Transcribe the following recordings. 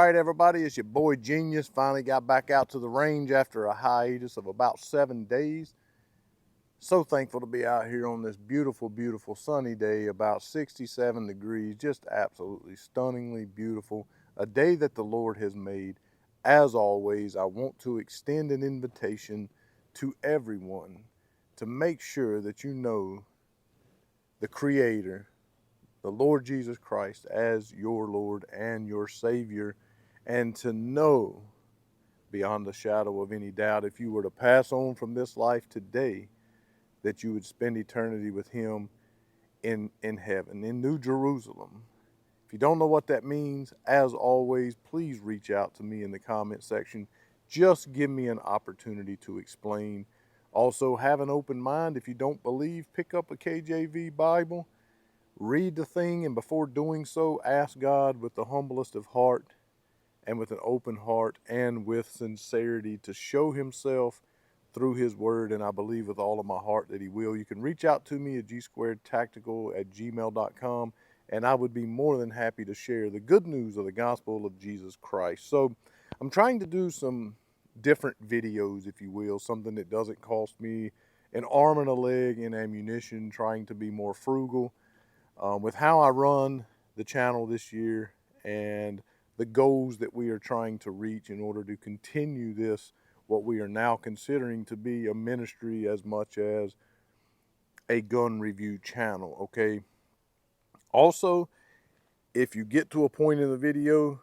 right, everybody, it's your boy Genius. Finally got back out to the range after a hiatus of about 7 days. So thankful to be out here on this beautiful, beautiful sunny day, about 67 degrees, just absolutely stunningly beautiful. A day that the Lord has made. As always, I want to extend an invitation to everyone to make sure that you know the Creator, the Lord Jesus Christ, as your Lord and your Savior, and to know beyond the shadow of any doubt, if you were to pass on from this life today, that you would spend eternity with Him in heaven, in New Jerusalem. If you don't know what that means, as always, please reach out to me in the comment section. Just give me an opportunity to explain. Also, have an open mind. If you don't believe, pick up a KJV Bible, read the thing, and before doing so, ask God with the humblest of heart and with an open heart and with sincerity to show Himself through His Word, and I believe with all of my heart that He will. You can reach out to me at gsquaredtactical@gmail.com, and I would be more than happy to share the good news of the gospel of Jesus Christ. So I'm trying to do some different videos, if you will, something that doesn't cost me an arm and a leg in ammunition, trying to be more frugal with how I run the channel this year and the goals that we are trying to reach in order to continue this, what we are now considering to be a ministry as much as a gun review channel, okay? Also, if you get to a point in the video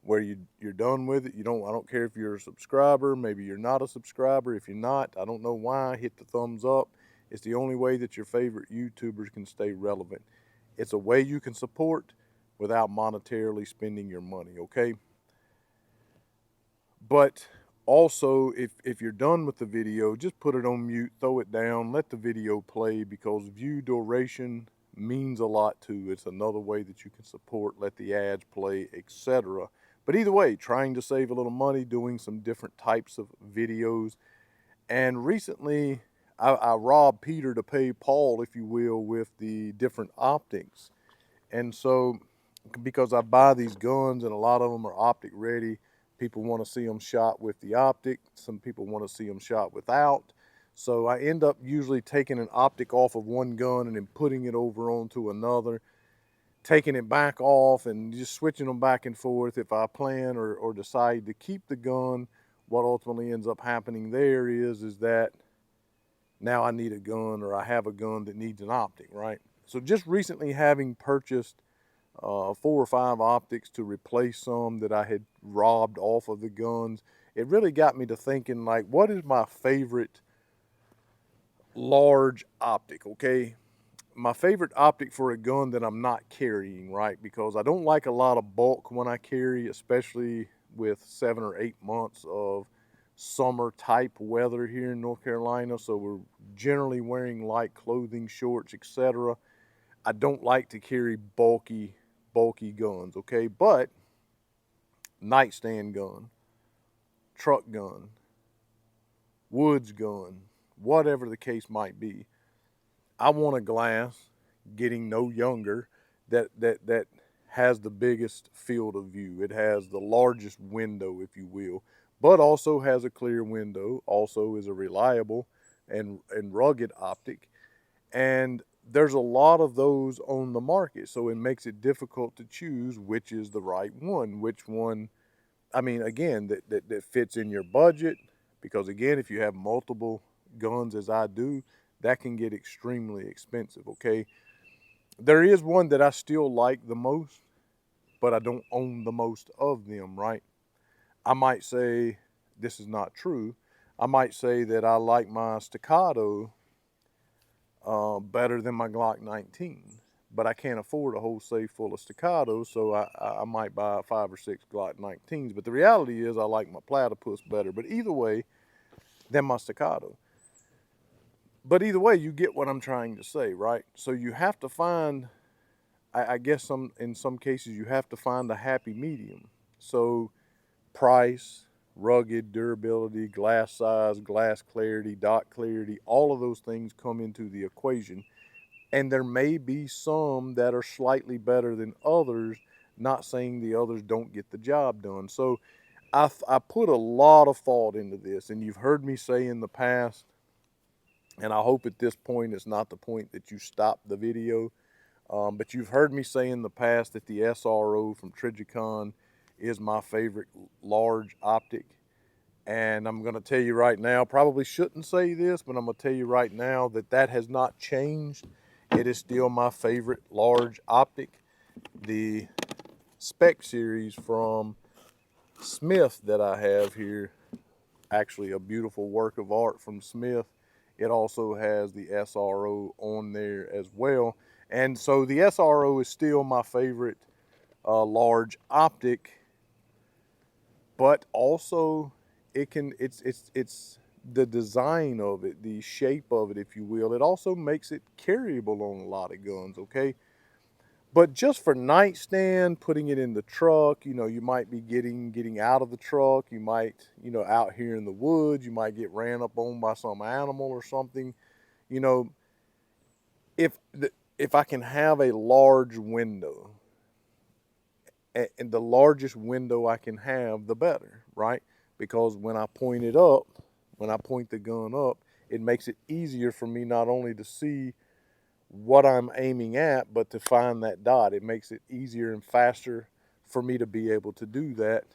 where you're done with it, I don't care if you're a subscriber, maybe you're not a subscriber. If you're not, I don't know why, hit the thumbs up. It's the only way that your favorite YouTubers can stay relevant. It's a way you can support without monetarily spending your money, okay? But also, if you're done with the video, just put it on mute, throw it down, let the video play, because view duration means a lot too. It's another way that you can support, let the ads play, etc. But either way, trying to save a little money, doing some different types of videos. And recently, I robbed Peter to pay Paul, if you will, with the different optics. And so, because I buy these guns and a lot of them are optic ready, people want to see them shot with the optic. Some people want to see them shot without. So I end up usually taking an optic off of one gun and then putting it over onto another, taking it back off and just switching them back and forth. If I plan or decide to keep the gun, what ultimately ends up happening there is that now I need a gun, or I have a gun that needs an optic, right? So just recently having purchased 4 or 5 optics to replace some that I had robbed off of the guns, it really got me to thinking, like, what is my favorite large optic, okay? My favorite optic for a gun that I'm not carrying, right? Because I don't like a lot of bulk when I carry, especially with 7 or 8 months of summer type weather here in North Carolina. So we're generally wearing light clothing, shorts, etc. I don't like to carry bulky guns, okay? But nightstand gun, truck gun, woods gun, whatever the case might be, I want a glass, getting no younger, that has the biggest field of view. It has the largest window, if you will, but also has a clear window, also is a reliable and rugged optic. And there's a lot of those on the market, so it makes it difficult to choose which is the right one, which one, I mean, again, that fits in your budget. Because again, if you have multiple guns, as I do, that can get extremely expensive, okay? There is one that I still like the most, but I don't own the most of them, right? I might say, this is not true, I might say that I like my Staccato better than my Glock 19, but I can't afford a whole safe full of Staccatos, so I might buy 5 or 6 Glock 19s. But the reality is I like my Platypus better, but either way, than my Staccato. But either way, you get what I'm trying to say, right? So you have to find, I guess in some cases, you have to find a happy medium. So price, rugged, durability, glass size, glass clarity, dot clarity, all of those things come into the equation. And there may be some that are slightly better than others Not saying the others don't get the job done. So I put a lot of thought into this, and you've heard me say in the past, and I hope at this point it's not the point that you stop the video, but you've heard me say in the past that the SRO from Trijicon is my favorite large optic. And I'm going to tell you right now, probably shouldn't say this, but I'm going to tell you right now that that has not changed. It is still my favorite large optic. The Spec series from Smith that I have here, actually a beautiful work of art from Smith. It also has the SRO on there as well. And so the SRO is still my favorite large optic, but also it's the design of it, the shape of it, if you will. It also makes it carryable on a lot of guns, okay? But just for nightstand, putting it in the truck, you know, you might be getting out of the truck. You might, you know, out here in the woods, you might get ran up on by some animal or something. You know, if I can have a large window, and the largest window I can have, the better, right? Because when I point it up, when I point the gun up, it makes it easier for me not only to see what I'm aiming at, but to find that dot. It makes it easier and faster for me to be able to do that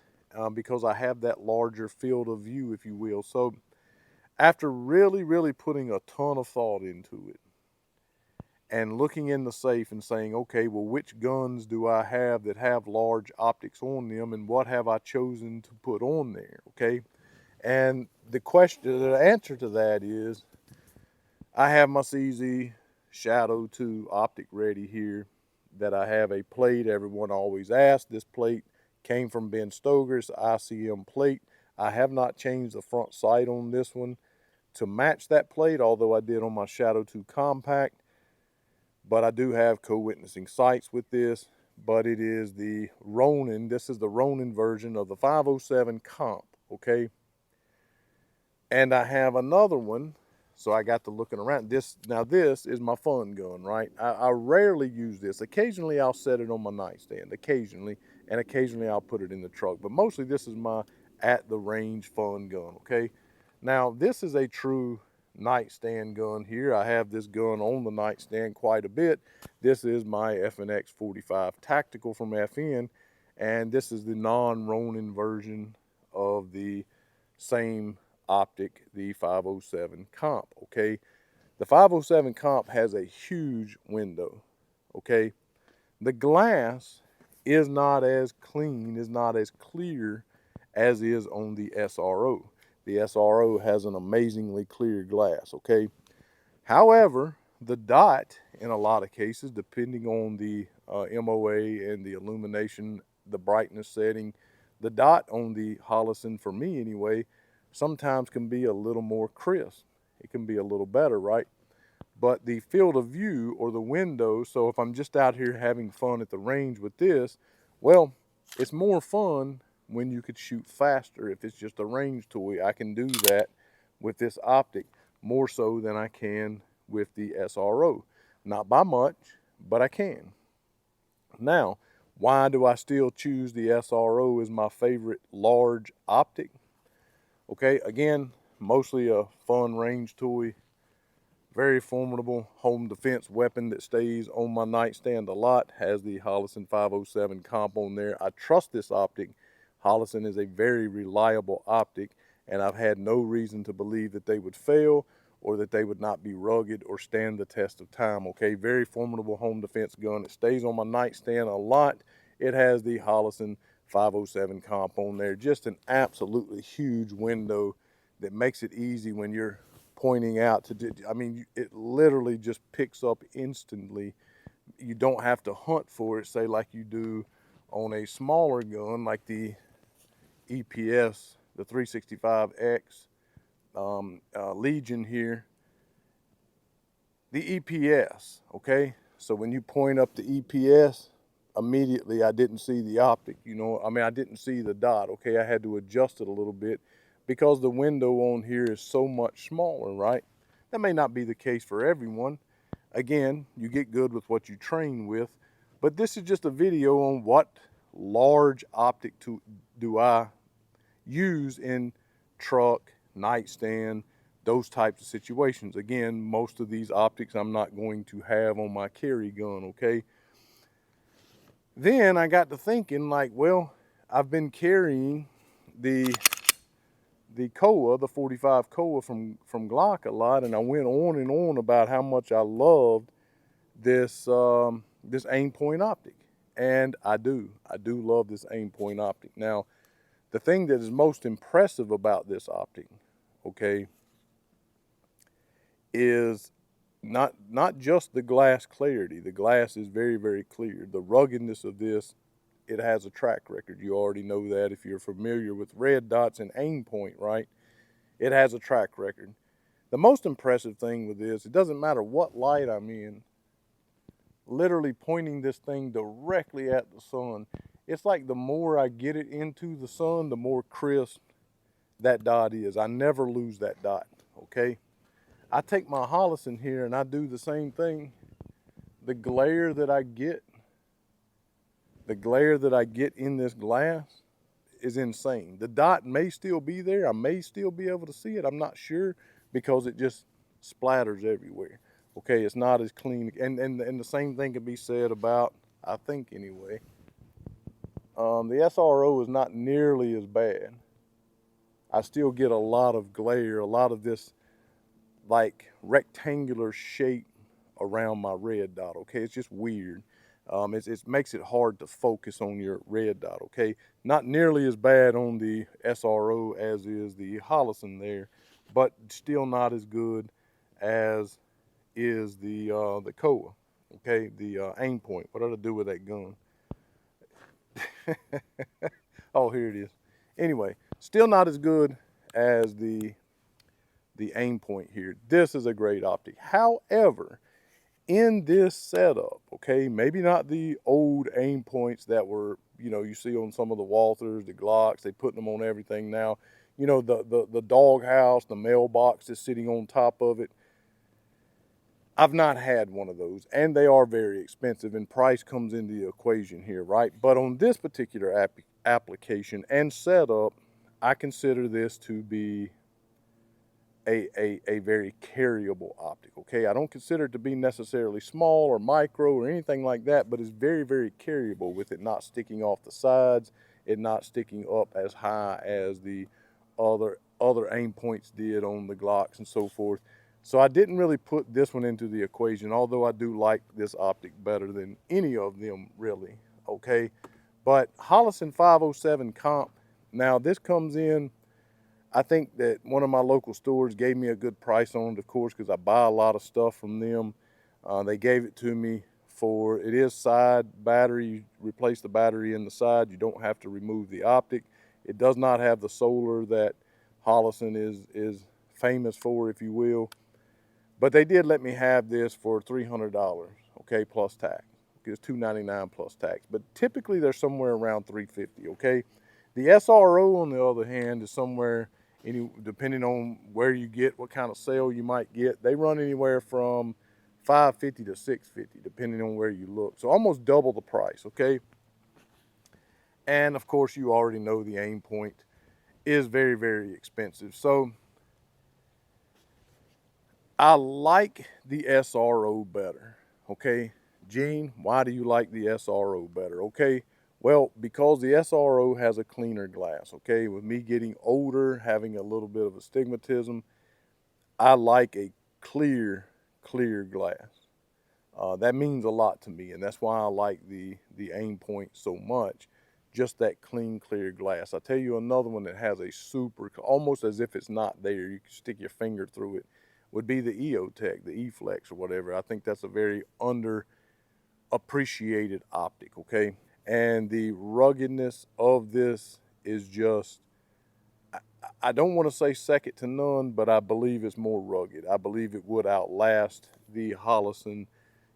because I have that larger field of view, if you will. So after really putting a ton of thought into it and looking in the safe and saying, okay, well, which guns do I have that have large optics on them, and what have I chosen to put on there, okay? And the answer to that is, I have my CZ Shadow 2 optic ready here that I have a plate. Everyone always asks. This plate came from Ben Stoger's ICM plate. I have not changed the front sight on this one to match that plate, although I did on my Shadow 2 Compact. But I do have co-witnessing sights with this, but it is the Ronin. This is the Ronin version of the 507 Comp, okay? And I have another one, so I got to looking around. This is my fun gun, right? I rarely use this. Occasionally I'll set it on my nightstand, occasionally, and occasionally I'll put it in the truck. But mostly this is my at the range fun gun, okay? Now this is a true nightstand gun here. I have this gun on the nightstand quite a bit. This is my FNX 45 Tactical from FN, and this is the non-Ronin version of the same optic, the 507 Comp, okay? The 507 Comp has a huge window, okay? The glass is not as clean, is not as clear as is on the SRO. The SRO has an amazingly clear glass, okay? However, the dot, in a lot of cases, depending on the MOA and the illumination, the brightness setting, the dot on the Holosun, for me anyway, sometimes can be a little more crisp. It can be a little better, right? But the field of view, or the window, so if I'm just out here having fun at the range with this, well, it's more fun when you could shoot faster. If it's just a range toy, I can do that with this optic more so than I can with the SRO. Not by much, but I can. Now, why do I still choose the SRO as my favorite large optic? Okay, again, mostly a fun range toy. Very formidable home defense weapon that stays on my nightstand a lot. Has the Holosun 507 Comp on there. I trust this optic. Holosun is a very reliable optic, and I've had no reason to believe that they would fail or that they would not be rugged or stand the test of time, okay? Very formidable home defense gun. It stays on my nightstand a lot. It has the Holosun 507 Comp on there. Just an absolutely huge window that makes it easy when you're pointing out to, I mean, it literally just picks up instantly. You don't have to hunt for it, say like you do on a smaller gun like the EPS, the 365X Legion here. The EPS, okay? So when you point up the EPS, immediately I didn't see the optic, you know, I mean, I didn't see the dot, okay? I had to adjust it a little bit because the window on here is so much smaller, right? That may not be the case for everyone. Again, you get good with what you train with, but this is just a video on what large optic do I use in truck, nightstand, those types of situations. Again, most of these optics I'm not going to have on my carry gun, okay? Then I got to thinking, like, well, I've been carrying the Koa, the 45 Koa from Glock a lot, and I went on and on about how much I loved this this Aimpoint optic, and I do love this Aimpoint optic. Now, the thing that is most impressive about this optic, okay, is not just the glass clarity. The glass is very, very clear. The ruggedness of this, it has a track record. You already know that if you're familiar with red dots and Aimpoint, right? It has a track record. The most impressive thing with this, it doesn't matter what light I'm in, literally pointing this thing directly at the sun, it's like the more I get it into the sun, the more crisp that dot is. I never lose that dot, okay? I take my Holosun here and I do the same thing. The glare that I get in this glass is insane. The dot may still be there. I may still be able to see it. I'm not sure because it just splatters everywhere. Okay, it's not as clean. And the same thing can be said about, I think anyway, the SRO is not nearly as bad. I still get a lot of glare, a lot of this like rectangular shape around my red dot, okay? It's just weird. It makes it hard to focus on your red dot, okay? Not nearly as bad on the SRO as is the Holosun there, but still not as good as is the Koa, okay? The Aimpoint. What did I do with that gun? Oh, here it is. Anyway, still not as good as the Aimpoint here. This is a great optic. However, in this setup, okay, maybe not the old Aimpoints that were, you know, you see on some of the Walthers, the Glocks, they put them on everything now. You know, the doghouse, the mailbox is sitting on top of it. I've not had one of those, and they are very expensive, and price comes into the equation here, right? But on this particular application and setup, I consider this to be a very carryable optic, okay? I don't consider it to be necessarily small or micro or anything like that, but it's very, very carryable with it not sticking off the sides, it not sticking up as high as the other Aimpoints did on the Glocks and so forth. So I didn't really put this one into the equation, although I do like this optic better than any of them really, okay? But Holosun 507 comp, now this comes in, I think that one of my local stores gave me a good price on it, of course, because I buy a lot of stuff from them. They gave it to me for, it is side battery. You replace the battery in the side. You don't have to remove the optic. It does not have the solar that Holosun is famous for, if you will. But they did let me have this for $300, okay, plus tax. It's $299 plus tax. But typically they're somewhere around $350, okay? The SRO, on the other hand, is somewhere, depending on where you get, what kind of sale you might get, they run anywhere from $550 to $650, depending on where you look. So almost double the price, okay? And of course, you already know the Aimpoint is very, very expensive. So I like the SRO better, okay? Gene, why do you like the SRO better? Okay, well, because the SRO has a cleaner glass, okay? With me getting older, having a little bit of astigmatism, I like a clear glass. That means a lot to me, and that's why I like the Aimpoint so much. Just that clean, clear glass. I'll tell you another one that has a super, almost as if it's not there, you can stick your finger through it, would be the EOTech, the E-Flex or whatever. I think that's a very underappreciated optic, okay? And the ruggedness of this is just, I don't want to say second to none, but I believe it's more rugged. I believe it would outlast the Holosun,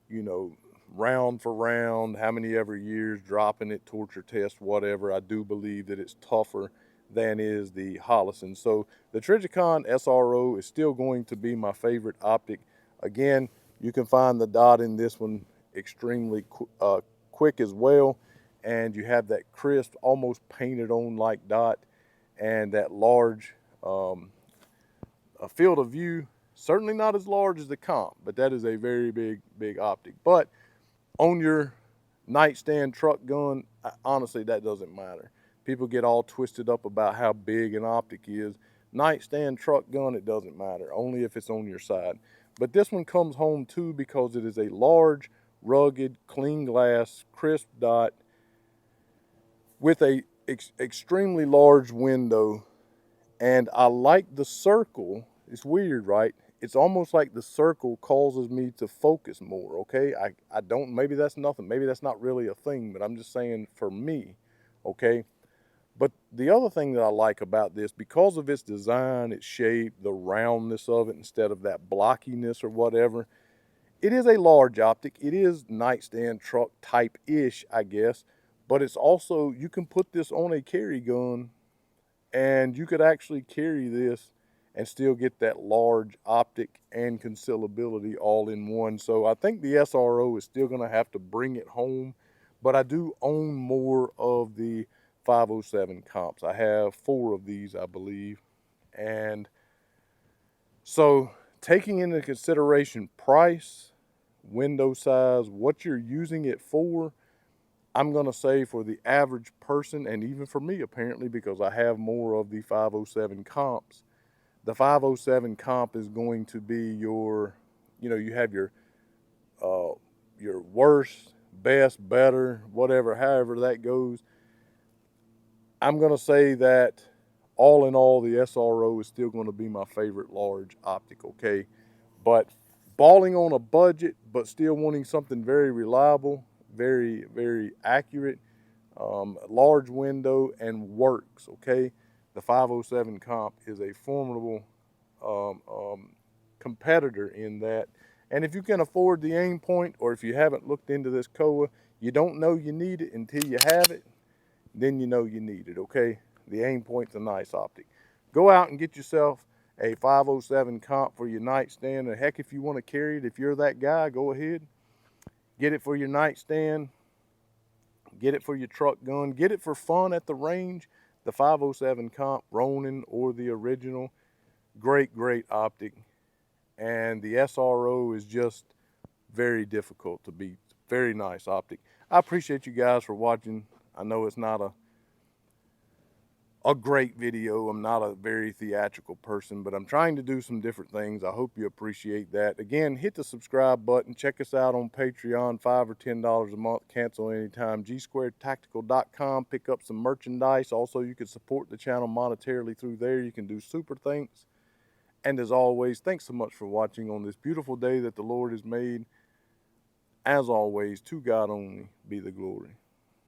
you know, round for round, how many ever years, dropping it, torture test, whatever. I do believe that it's tougher than is the Holosun. So the Trijicon SRO is still going to be my favorite optic. Again, you can find the dot in this one extremely quick as well. and you have that crisp, almost painted on like dot, and that large a field of view. Certainly not as large as the comp, but that is a very big optic. But on your nightstand truck gun, honestly, that doesn't matter. People get all twisted up about how big an optic is. Nightstand truck gun, it doesn't matter, only if it's on your side. But this one comes home too because it is a large, rugged, clean glass, crisp dot with a extremely large window. And I like the circle. It's weird, right? It's almost like the circle causes me to focus more, okay? I don't, maybe that's nothing. Maybe that's not really a thing, but I'm just saying for me, okay? But the other thing that I like about this, because of its design, its shape, the roundness of it instead of that blockiness or whatever, it is a large optic. It is nightstand truck type-ish, I guess, but it's also, you can put this on a carry gun and you could actually carry this and still get that large optic and concealability all in one. So I think the SRO is still going to have to bring it home, but I do own more of the 507 comps. I have 4 of these, I believe. And so taking into consideration price, window size, what you're using it for, I'm going to say for the average person, and even for me apparently, because I have more of the 507 comps, the 507 comp is going to be your, you know, you have your worst, best, better, whatever, however that goes. I'm going to say that all in all, the SRO is still going to be my favorite large optic, okay? But balling on a budget, but still wanting something very reliable, very accurate, large window, and works, okay? The 507 comp is a formidable competitor in that. And if you can afford the Aimpoint, or if you haven't looked into this Kowa, you don't know you need it until you have it, then you know you need it, okay? The Aimpoint's a nice optic. Go out and get yourself a 507 comp for your nightstand. And heck, if you want to carry it, if you're that guy, go ahead. Get it for your nightstand. Get it for your truck gun. Get it for fun at the range. The 507 comp, Ronin, or the original. Great optic. And the SRO is just very difficult to beat. Very nice optic. I appreciate you guys for watching. I know it's not a great video. I'm not a very theatrical person, but I'm trying to do some different things. I hope you appreciate that. Again, hit the subscribe button. Check us out on Patreon, $5 or $10 a month. Cancel anytime. gsquaredtactical.com. Pick up some merchandise. Also, you can support the channel monetarily through there. You can do super thanks. And as always, thanks so much for watching on this beautiful day that the Lord has made. As always, to God only be the glory.